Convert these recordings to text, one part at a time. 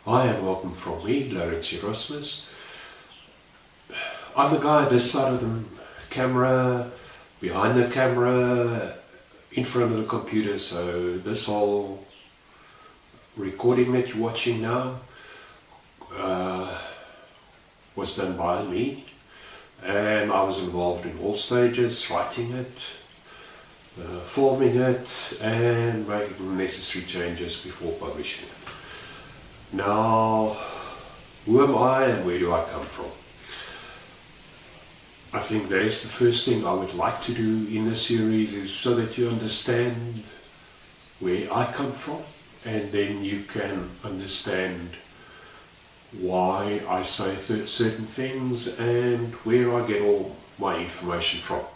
Hi and welcome from me, Lawrence Erasmus. I'm the guy this side of the camera, behind the camera, in front of the computer, so this whole recording that you're watching now was done by me, and I was involved in all stages, writing it, filming it, and making the necessary changes before publishing it. Now, who am I and where do I come from? I think that is the first thing I would like to do in this series, is so that you understand where I come from, and then you can understand why I say certain things and where I get all my information from.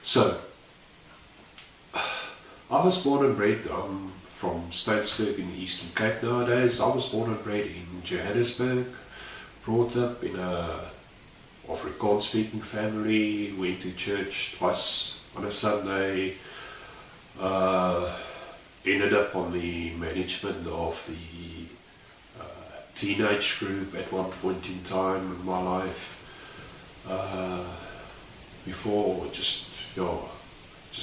So, I was born and bred from Statesburg in the Eastern Cape nowadays. I was born and bred in Johannesburg, brought up in a Afrikaans speaking family, went to church twice on a Sunday, ended up on the management of the teenage group at one point in time in my life, before just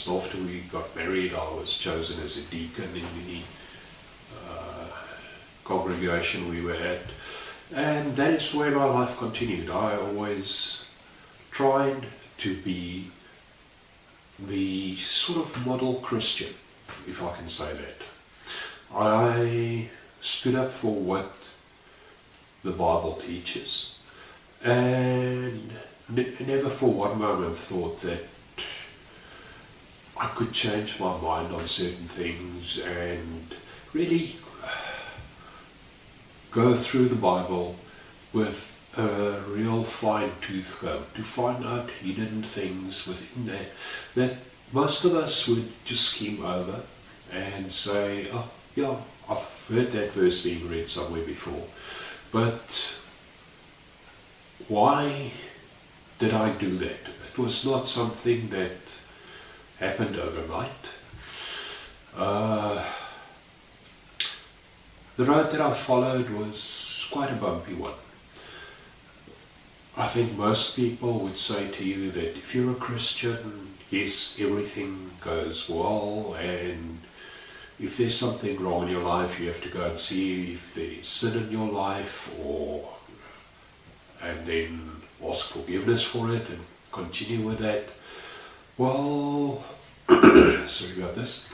after we got married. I was chosen as a deacon in the congregation we were at, and that is where my life continued. I always tried to be the sort of model Christian, if I can say that. I stood up for what the Bible teaches, and never for one moment thought that I could change my mind on certain things and really go through the Bible with a real fine-tooth comb to find out hidden things within that most of us would just skim over and say, oh yeah, I've heard that verse being read somewhere before, but why did I do that? It was not something that happened overnight. The road that I followed was quite a bumpy one. I think most people would say to you that if you're a Christian, yes, everything goes well, and if there's something wrong in your life, you have to go and see if there's sin in your life, and then ask forgiveness for it and continue with that. Well, sorry about this.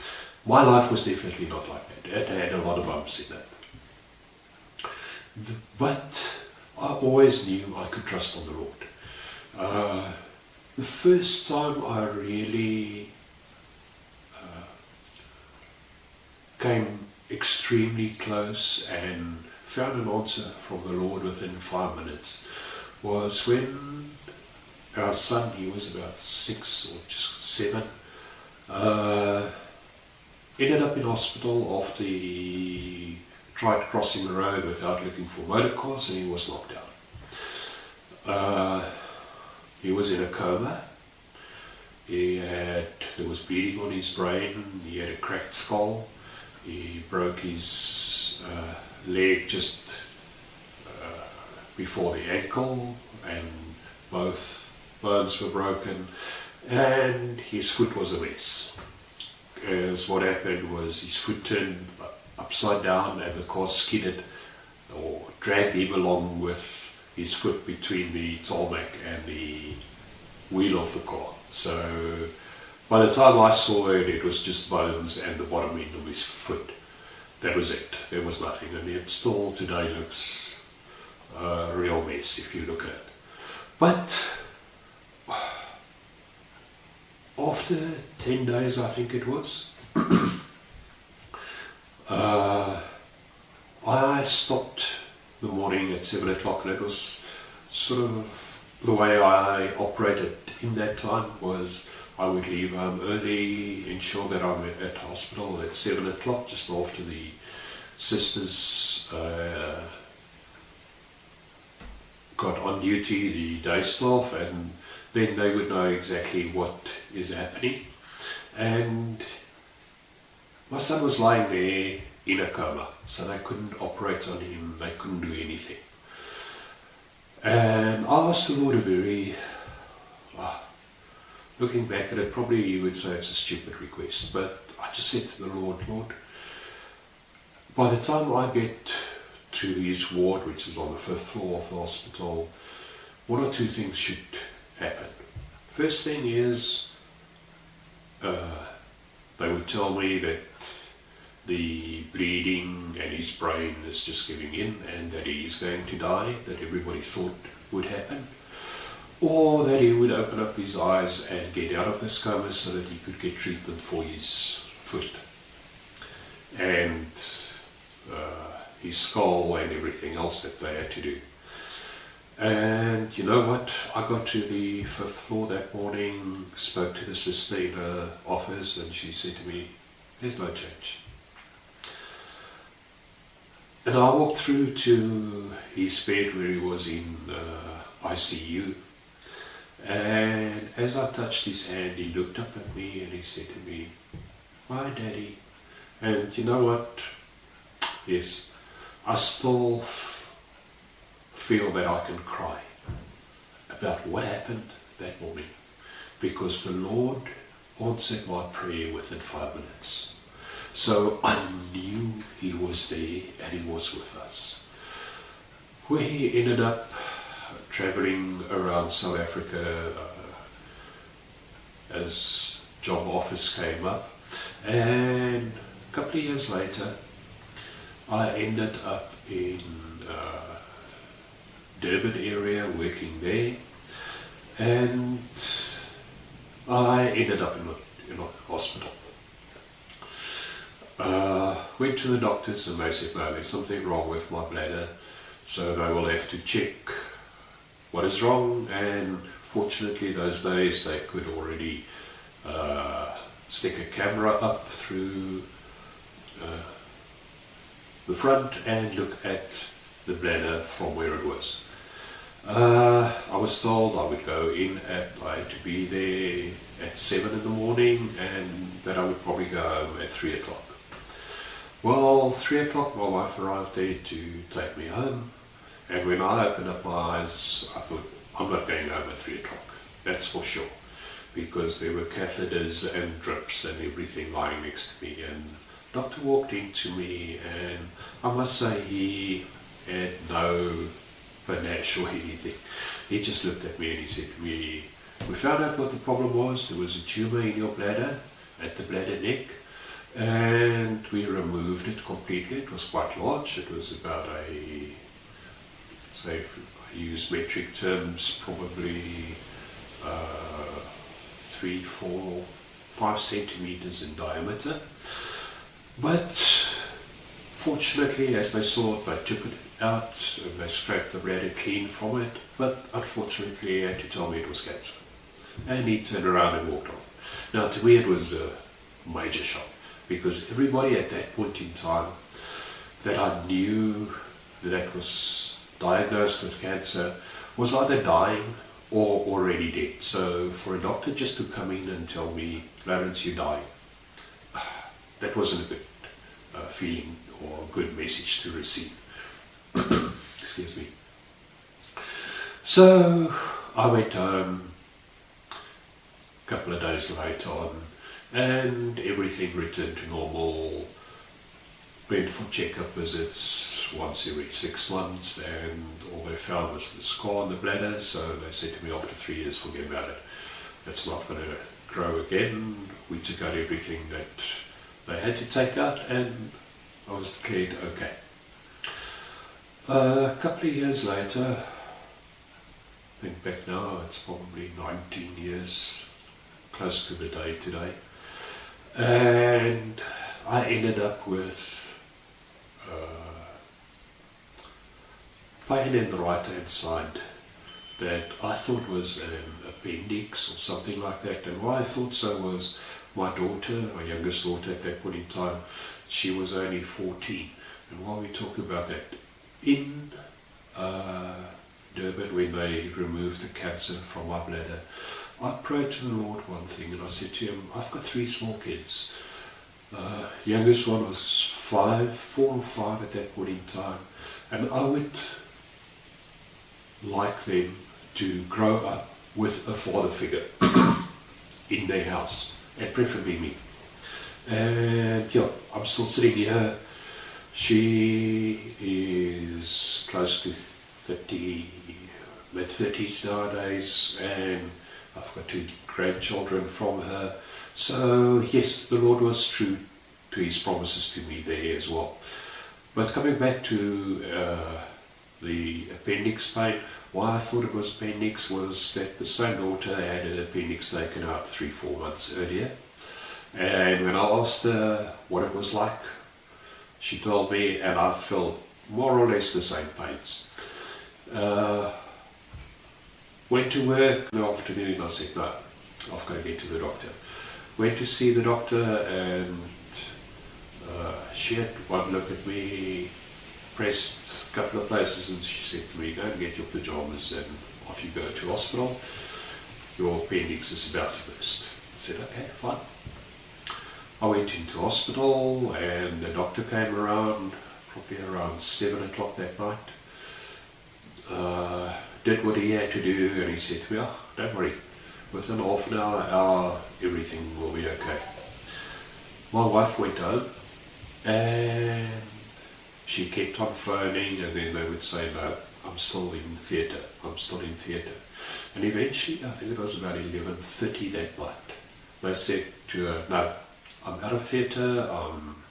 My life was definitely not like that. It had a lot of bumps in it. But I always knew I could trust on the Lord. The first time I really came extremely close and found an answer from the Lord within 5 minutes was when our son, he was about 6 or just 7, ended up in hospital after he tried crossing the road without looking for motor cars, and he was knocked down. He was in a coma. There was bleeding on his brain. He had a cracked skull. He broke his leg just before the ankle, and both bones were broken, and his foot was a mess. As what happened was his foot turned upside down and the car skidded or dragged him along with his foot between the tarmac and the wheel of the car. So by the time I saw it, it was just bones and the bottom end of his foot. That was it. There was nothing, and it still today looks a real mess if you look at it. But after 10 days, I think it was, I stopped the morning at 7 o'clock, and it was sort of the way I operated in that time. Was I would leave home early, ensure that I'm at hospital at 7 o'clock, just after the sisters got on duty, the day staff, and then they would know exactly what is happening. And my son was lying there in a coma, so they couldn't operate on him, they couldn't do anything. And I asked the Lord a very, looking back at it, probably you would say it's a stupid request, but I just said to the Lord, by the time I get to his ward, which is on the 5th floor of the hospital, one or two things should happen. First thing is, they would tell me that the bleeding and his brain is just giving in and that he's going to die, that everybody thought would happen, or that he would open up his eyes and get out of this coma so that he could get treatment for his foot and his skull and everything else that they had to do. And you know what, I got to the 5th floor that morning, spoke to the sister in her office, and she said to me, there's no change. And I walked through to his bed where he was in ICU, and as I touched his hand, he looked up at me and he said to me, "Hi, Daddy." And you know what, yes, I still feel that I can cry about what happened that morning, because the Lord answered my prayer within 5 minutes. So I knew he was there and he was with us. We ended up traveling around South Africa as job offers came up, and a couple of years later I ended up in Durban area working there, and I ended up in a hospital. Went to the doctors and they said, no, there's something wrong with my bladder, so they will have to check what is wrong. And fortunately those days they could already stick a camera up through the front and look at the bladder from where it was. I was told I would go in I had to be there at 7 in the morning, and that I would probably go home at 3 o'clock. Well, 3 o'clock my wife arrived there to take me home, and when I opened up my eyes I thought, I'm not going home at 3 o'clock, that's for sure, because there were catheters and drips and everything lying next to me. And the doctor walked into me, and I must say he had no panache or anything. He just looked at me and he said to me, we found out what the problem was. There was a tumour in your bladder, at the bladder neck, and we removed it completely. It was quite large. It was about say if I use metric terms, probably 3, 4, 5 centimeters in diameter. But fortunately, as they saw it, they took it out and they scraped the bladder clean from it. But unfortunately, he had to tell me it was cancer. And he turned around and walked off. Now, to me, it was a major shock, because everybody at that point in time that I knew that was diagnosed with cancer was either dying or already dead. So for a doctor just to come in and tell me, Clarence, you're dying, that wasn't a good feeling or a good message to receive. Excuse me. So I went home a couple of days later on, and everything returned to normal. Went for checkup visits once every 6 months, and all they found was the scar on the bladder. So they said to me, after 3 years, forget about it, it's not going to grow again. We took out everything that they had to take out, and I was declared okay. A couple of years later, I think back now, it's probably 19 years, close to the day today, and I ended up with pain in the right hand side that I thought was an appendix or something like that. And why I thought so was my daughter, my youngest daughter at that point in time, she was only 14. And while we talk about that, in Durban, when they removed the cancer from my bladder, I prayed to the Lord one thing, and I said to him, I've got 3 small kids. Youngest one was 4 or 5 at that point in time, and I would like them to grow up with a father figure in their house, and preferably me. And yeah, I'm still sitting here. She is close to 30, mid-30s nowadays, and I've got 2 grandchildren from her. So yes, the Lord was true to his promises to me there as well. But coming back to the appendix pain, why I thought it was appendix was that the same daughter had her appendix taken out 3-4 months earlier. And when I asked her what it was like, she told me, and I felt more or less the same pains. Went to work in the afternoon. I said, no, I've got to get to the doctor. Went to see the doctor, and she had one look at me, pressed a couple of places, and she said to me, go and get your pyjamas and off you go to hospital. Your appendix is about to burst. I said, okay, fine. I went into hospital, and the doctor came around, probably around 7 o'clock that night. Did what he had to do, and he said to me, oh, don't worry, within half an hour, everything will be okay. My wife went home, and she kept on phoning, and then they would say, no, I'm still in theatre, I'm still in theatre. And eventually, I think it was about 11:30 that night, they said to her, no, I'm out of theatre, I'm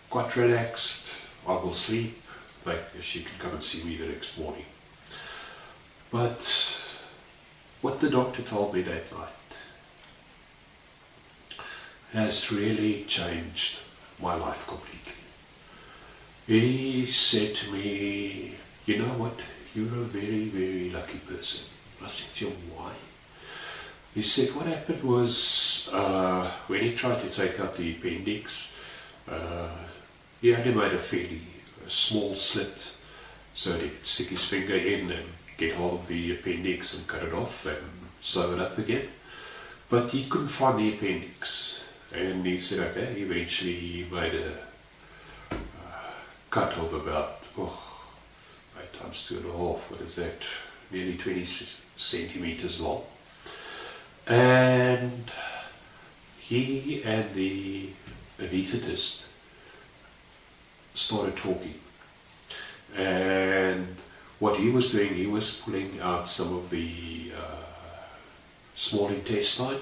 quite relaxed, I will sleep, like she could come and see me the next morning. But what the doctor told me that night has really changed my life completely. He said to me, you know what, you're a very, very lucky person. I said to him, why? He said what happened was, when he tried to take out the appendix, he only made a fairly small slit so that he could stick his finger in and get hold of the appendix and cut it off and sew it up again. But he couldn't find the appendix, and he said, okay, eventually he made a cut of about 8 times 2.5, what is that, nearly 20 centimeters long. And he and the anaesthetist started talking, and what he was doing, he was pulling out some of the small intestine,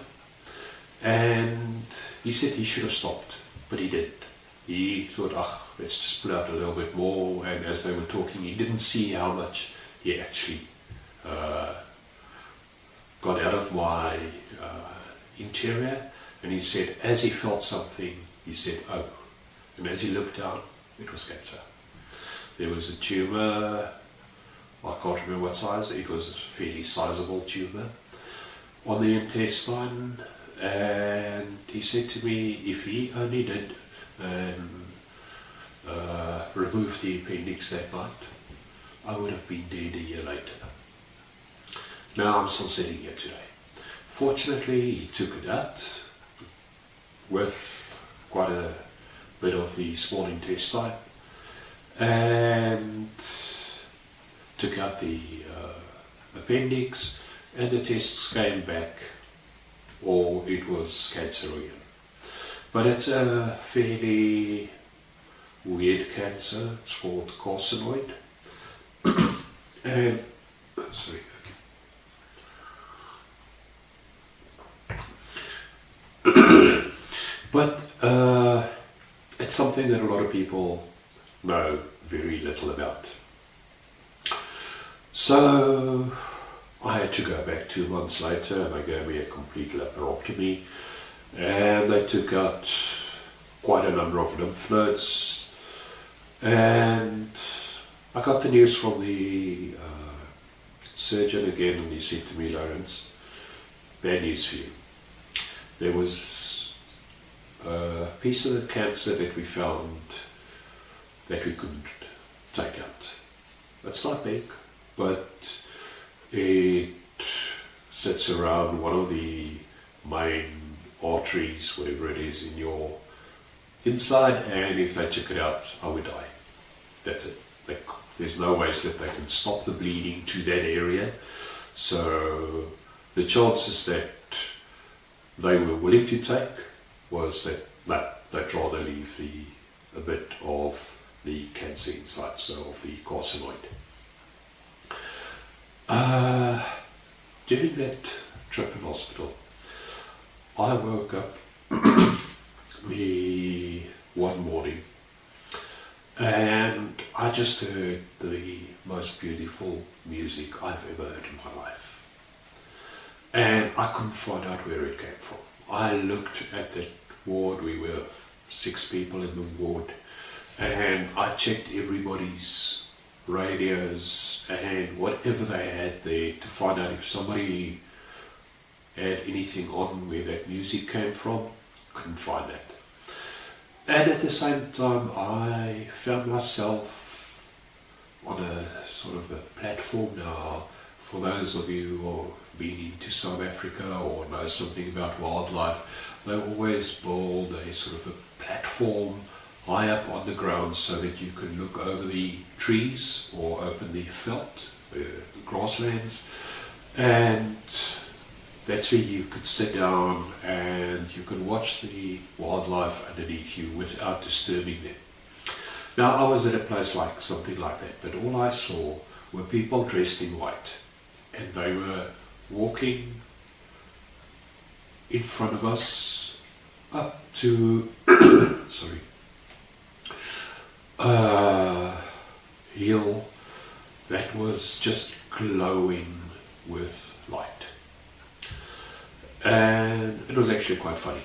and he said he should have stopped, but he didn't. He thought, let's just pull out a little bit more, and as they were talking, he didn't see how much he actually got out of my interior. And he said, as he felt something, he said, oh, and as he looked down, it was cancer. There was a tumour, I can't remember what size, it was a fairly sizable tumour on the intestine, and he said to me, if he only did remove the appendix that night, I would have been dead a year later. Now I'm still sitting here today. Fortunately, he took it out with quite a bit of the small intestine and took out the appendix, and the tests came back, or it was cancer again. But it's a fairly weird cancer. It's called carcinoid. And sorry. But it's something that a lot of people know very little about. So I had to go back 2 months later, and they gave me a complete laparotomy, and they took out quite a number of lymph nodes, and I got the news from the surgeon again, and he said to me, Lawrence, bad news for you. There was a piece of the cancer that we found that we couldn't take out. It's not big, but it sits around one of the main arteries, whatever it is, in your inside, and if they took it out, I would die. That's it. There's no ways that they can stop the bleeding to that area. So the chances that they were willing to take was that they'd rather leave a bit of the cancer inside, so of the carcinoid. During that trip in hospital, I woke up one morning and I just heard the most beautiful music I've ever heard in my life. And I couldn't find out where it came from. I looked at that ward, we were 6 people in the ward, and I checked everybody's radios and whatever they had there to find out if somebody had anything on where that music came from. Couldn't find that. And at the same time, I found myself on a sort of a platform now. For those of you who have been into South Africa or know something about wildlife, they always build a sort of a platform high up on the ground so that you can look over the trees or open the veld, the grasslands, and that's where you could sit down and you can watch the wildlife underneath you without disturbing them. Now, I was at a place like something like that, but all I saw were people dressed in white, and they were walking in front of us up to sorry, a hill that was just glowing with light. And it was actually quite funny.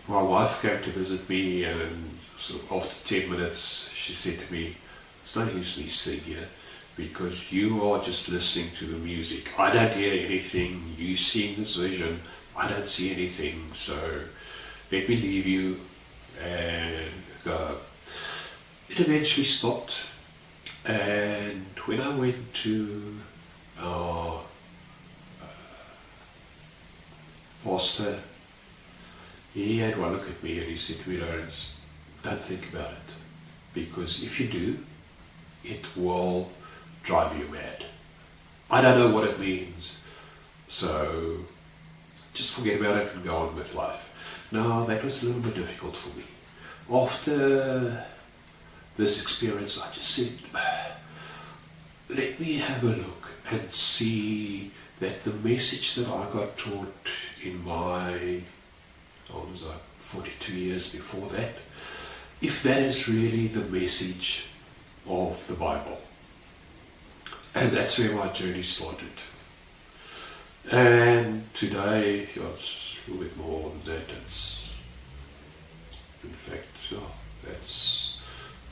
My wife came to visit me, and sort of after 10 minutes she said to me, "It's no use me sitting here because you are just listening to the music. I don't hear anything. You seeing this vision, I don't see anything, so let me leave you and go." It eventually stopped, and when I went to our pastor, he had one look at me and he said to me, "Lawrence, don't think about it, because if you do, it will drive you mad. I don't know what it means, so just forget about it and go on with life." Now, that was a little bit difficult for me. After this experience, I just said, let me have a look and see that the message that I got taught in my, I was like 42 years before that, if that is really the message of the Bible. And that's where my journey started. And today, it's a little bit more than that. It's, in fact, that's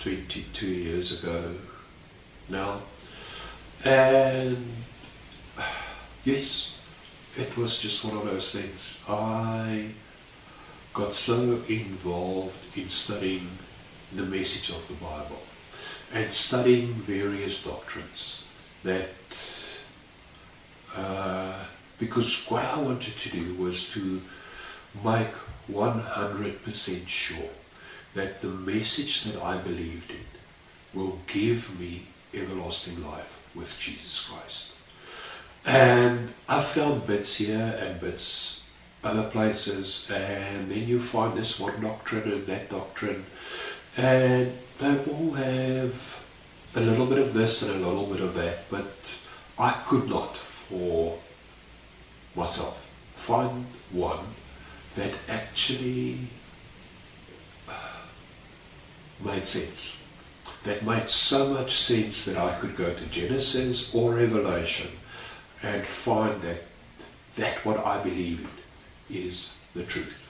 22 years ago now. And yes, it was just one of those things. I got so involved in studying the message of the Bible and studying various doctrines that because what I wanted to do was to make 100% sure that the message that I believed in will give me everlasting life with Jesus Christ. And I found bits here and bits other places, and then you find this one doctrine and that doctrine, and they all have a little bit of this and a little bit of that, but I could not for myself find one that actually made sense, that made so much sense that I could go to Genesis or Revelation and find that what I believe in is the truth.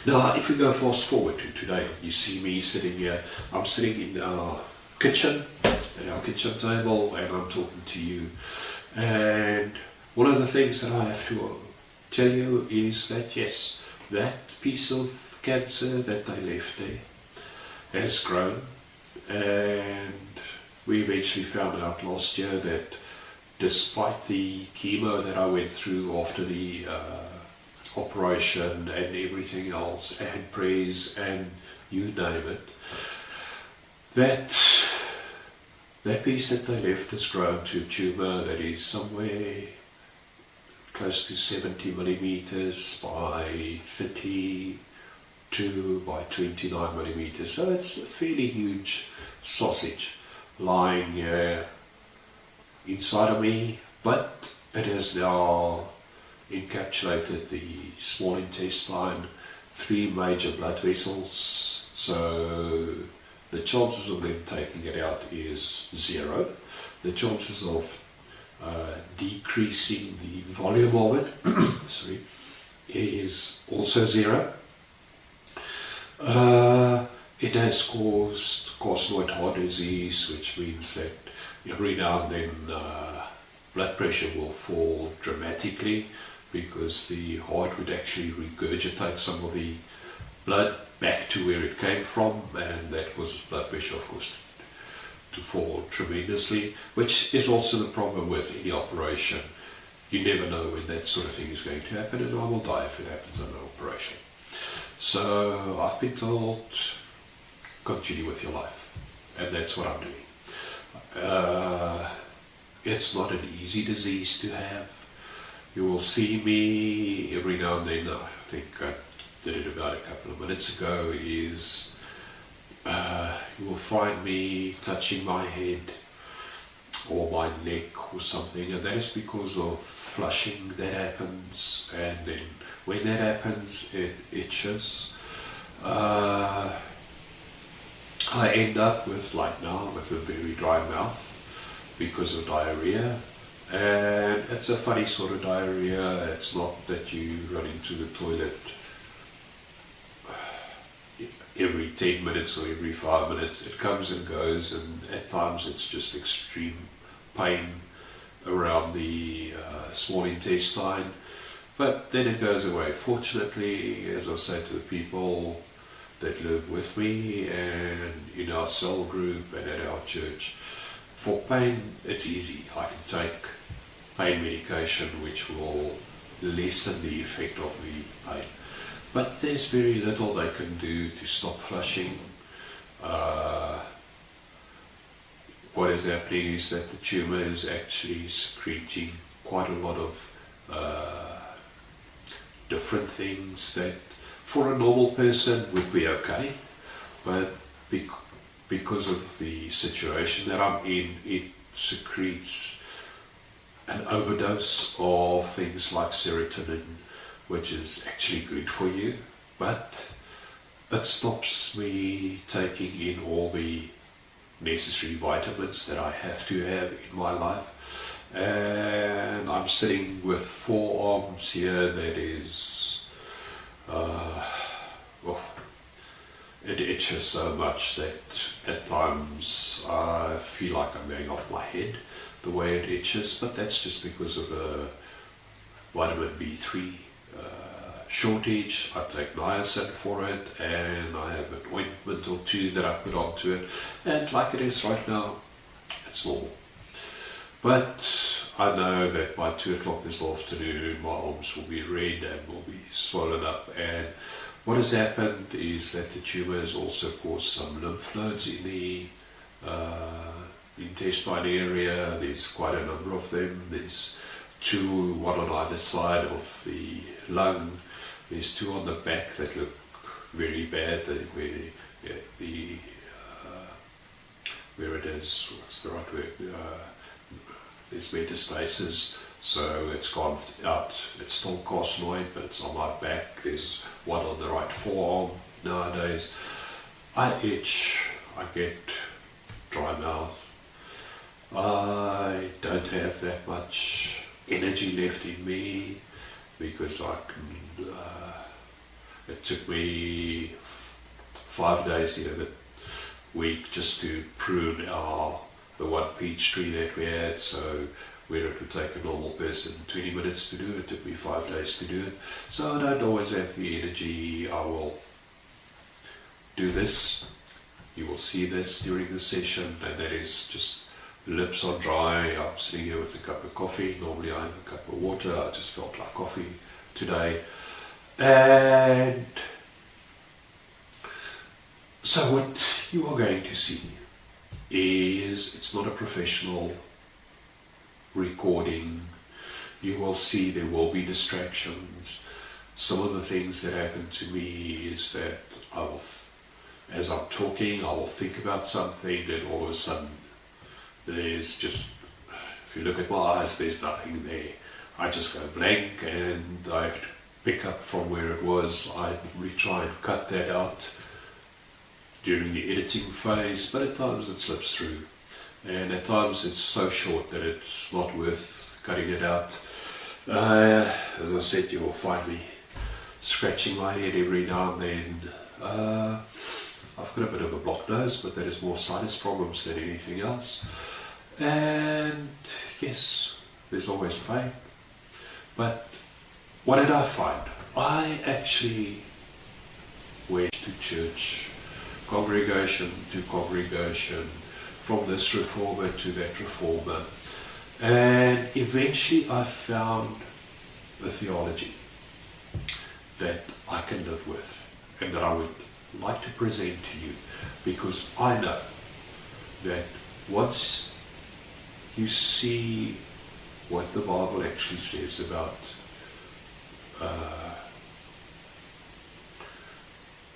Now, if we go fast forward to today, you see me sitting here. I'm sitting in our kitchen, at our kitchen table, and I'm talking to you. And one of the things that I have to tell you is that, yes, that piece of cancer that they left there has grown, and we eventually found out last year that despite the chemo that I went through after the operation and everything else, and prayers and you name it, that piece that they left has grown to a tumour that is somewhere close to 70 millimeters by 32 by 29 millimeters. So it's a fairly huge sausage lying inside of me, but it has now encapsulated the small intestine, 3 major blood vessels, so the chances of them taking it out is 0. The chances of decreasing the volume of it is also 0. It has caused carcinoid heart disease, which means that every now and then blood pressure will fall dramatically, because the heart would actually regurgitate some of the blood back to where it came from, and that causes blood pressure, of course, to fall tremendously, which is also the problem with any operation. You never know when that sort of thing is going to happen, and I will die if it happens under operation. So I've been told, continue with your life, and that's what I'm doing. It's not an easy disease to have. You will see me every now and then, I think I did it about a couple of minutes ago, is you will find me touching my head or my neck or something, and that is because of flushing that happens, and then when that happens it itches. I end up with, like now, with a very dry mouth because of diarrhea, and it's a funny sort of diarrhea. It's not that you run into the toilet every 10 minutes or every 5 minutes. It comes and goes, and at times it's just extreme pain around the small intestine, but then it goes away. Fortunately, as I say to the people that live with me and in our cell group and at our church, for pain it's easy. I can take pain medication which will lessen the effect of the pain, but there's very little they can do to stop flushing. What is happening is that the tumour is actually secreting quite a lot of different things that for a normal person would be okay, but because of the situation that I'm in, it secretes an overdose of things like serotonin, which is actually good for you, but it stops me taking in all the necessary vitamins that I have to have in my life. And I'm sitting with 4 arms here that is, it itches so much that at times I feel like I'm going off my head the way it itches, but that's just because of a vitamin B3 shortage. I take niacin for it, and I have an ointment or 2 that I put onto it, and like it is right now, it's normal. But I know that by 2 o'clock this afternoon my arms will be red and will be swollen up, and what has happened is that the tumour has also caused some lymph nodes in the intestine area. There's quite a number of them. There's 2, one on either side of the lung. There's 2 on the back that look very bad, where it is, what's the right word, there's metastasis, so it's gone out. It's still carcinoid, but it's on my back. There's one on the right forearm nowadays. I itch, I get dry mouth. I don't have that much energy left in me, because it took me 5 days the other week just to prune the 1 peach tree that we had. So where it would take a normal person 20 minutes to do it, took me 5 days to do it. So I don't always have the energy. I will do this. You will see this during the session, and that is just lips are dry. I'm sitting here with a cup of coffee. Normally I have a cup of water. I just felt like coffee today. And so what you are going to see is, it's not a professional recording. You will see there will be distractions. Some of the things that happen to me is that as I'm talking, I will think about something, and all of a sudden there's just, if you look at my eyes, there's nothing there. I just go blank, and I have to pick up from where it was. I try and cut that out during the editing phase, but at times it slips through, and at times it's so short that it's not worth cutting it out. As I said, you will find me scratching my head every now and then. I've got a bit of a blocked nose, but that is more sinus problems than anything else. And yes, there's always pain. But what did I find? I actually went to church, congregation to congregation, from this reformer to that reformer, and eventually I found a theology that I can live with and that I would like to present to you, because I know that once you see what the Bible actually says about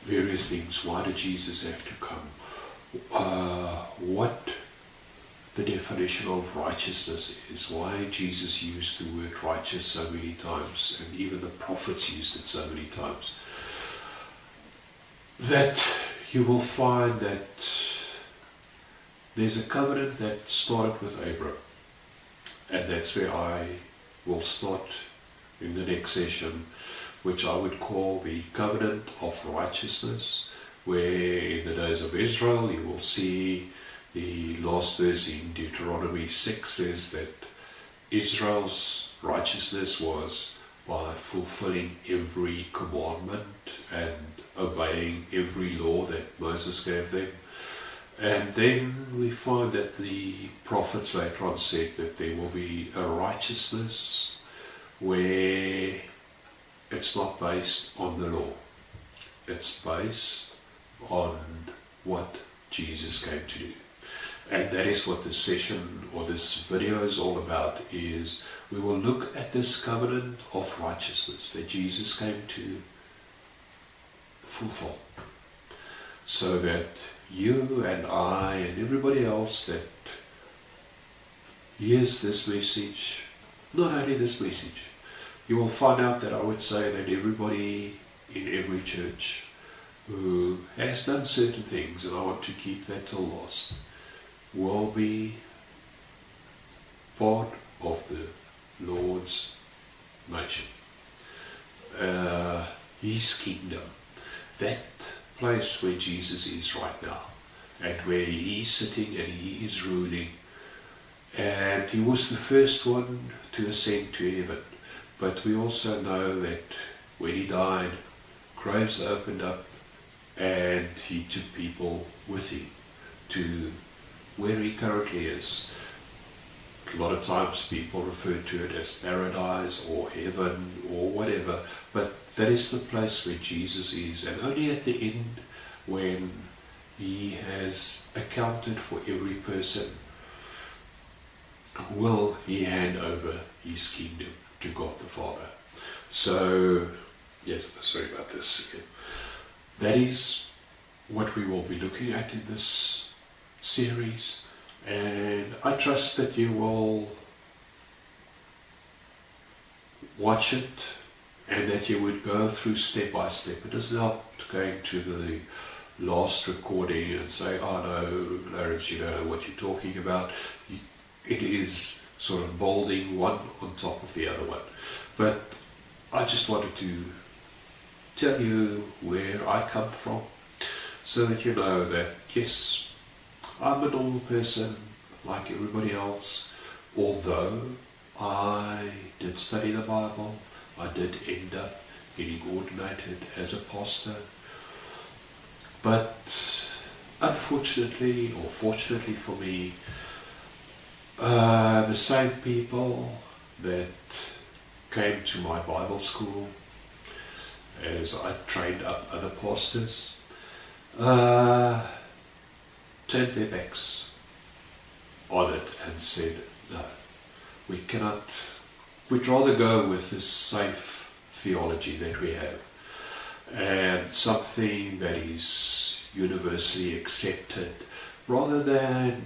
various things, why did Jesus have to come, what the definition of righteousness is, why Jesus used the word righteous so many times, and even the prophets used it so many times, that you will find that there's a covenant that started with Abram, and that's where I will start in the next session, which I would call the covenant of righteousness, where in the days of Israel you will see the last verse in Deuteronomy 6 says that Israel's righteousness was by fulfilling every commandment and obeying every law that Moses gave them. And then we find that the prophets later on said that there will be a righteousness where it's not based on the law. It's based on what Jesus came to do. And that is what this session or this video is all about, is we will look at this covenant of righteousness that Jesus came to fulfill, so that you and I and everybody else that hears this message, not only this message, you will find out that I would say that everybody in every church who has done certain things, and I want to keep that till last, will be part of the Lord's nation, His kingdom, that place where Jesus is right now, and where He is sitting and He is ruling. And He was the first one to ascend to heaven, but we also know that when He died, graves opened up and He took people with Him to where He currently is. A lot of times people refer to it as paradise or heaven or whatever, but that is the place where Jesus is, and only at the end, when He has accounted for every person, will He hand over His kingdom to God the Father. So, yes, sorry about this. That is what we will be looking at in this series, and I trust that you will watch it and that you would go through step by step. It doesn't help going to the last recording and say, oh no, Lawrence, you don't know what you're talking about. It is sort of building one on top of the other one. But I just wanted to tell you where I come from, so that you know that yes, I'm a normal person like everybody else, although I did study the Bible. I did end up getting ordinated as a pastor, but unfortunately, or fortunately for me, the same people that came to my Bible school as I trained up other pastors, turned their backs on it and said, no, we cannot, we'd rather go with this safe theology that we have, and something that is universally accepted, rather than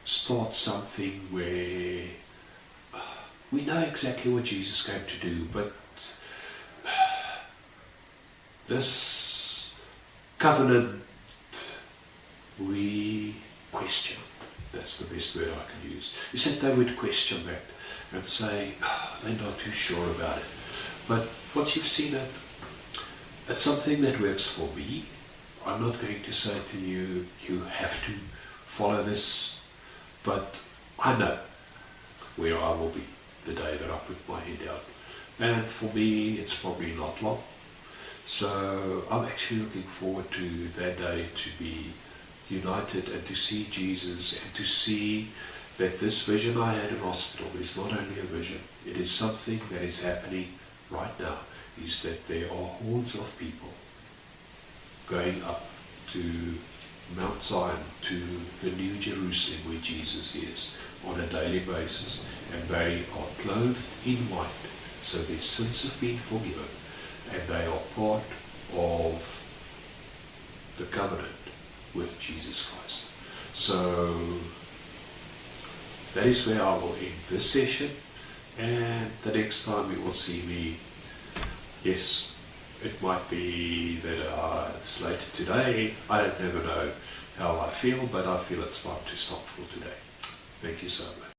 start something where we know exactly what Jesus came to do, but this covenant we question. That's the best word I can use. Is that they would question that and say, they're not too sure about it. But once you've seen it, it's something that works for me. I'm not going to say to you, you have to follow this, but I know where I will be the day that I put my head down. And for me, it's probably not long. So I'm actually looking forward to that day, to be united and to see Jesus, and to see that this vision I had in hospital is not only a vision, it is something that is happening right now, is that there are hordes of people going up to Mount Zion, to the New Jerusalem where Jesus is, on a daily basis, and they are clothed in white, so their sins have been forgiven, and they are part of the covenant with Jesus Christ. So that is where I will end this session, and the next time you will see me, yes, it might be that it's later today. I don't never know how I feel, but I feel it's time to stop for today. Thank you so much.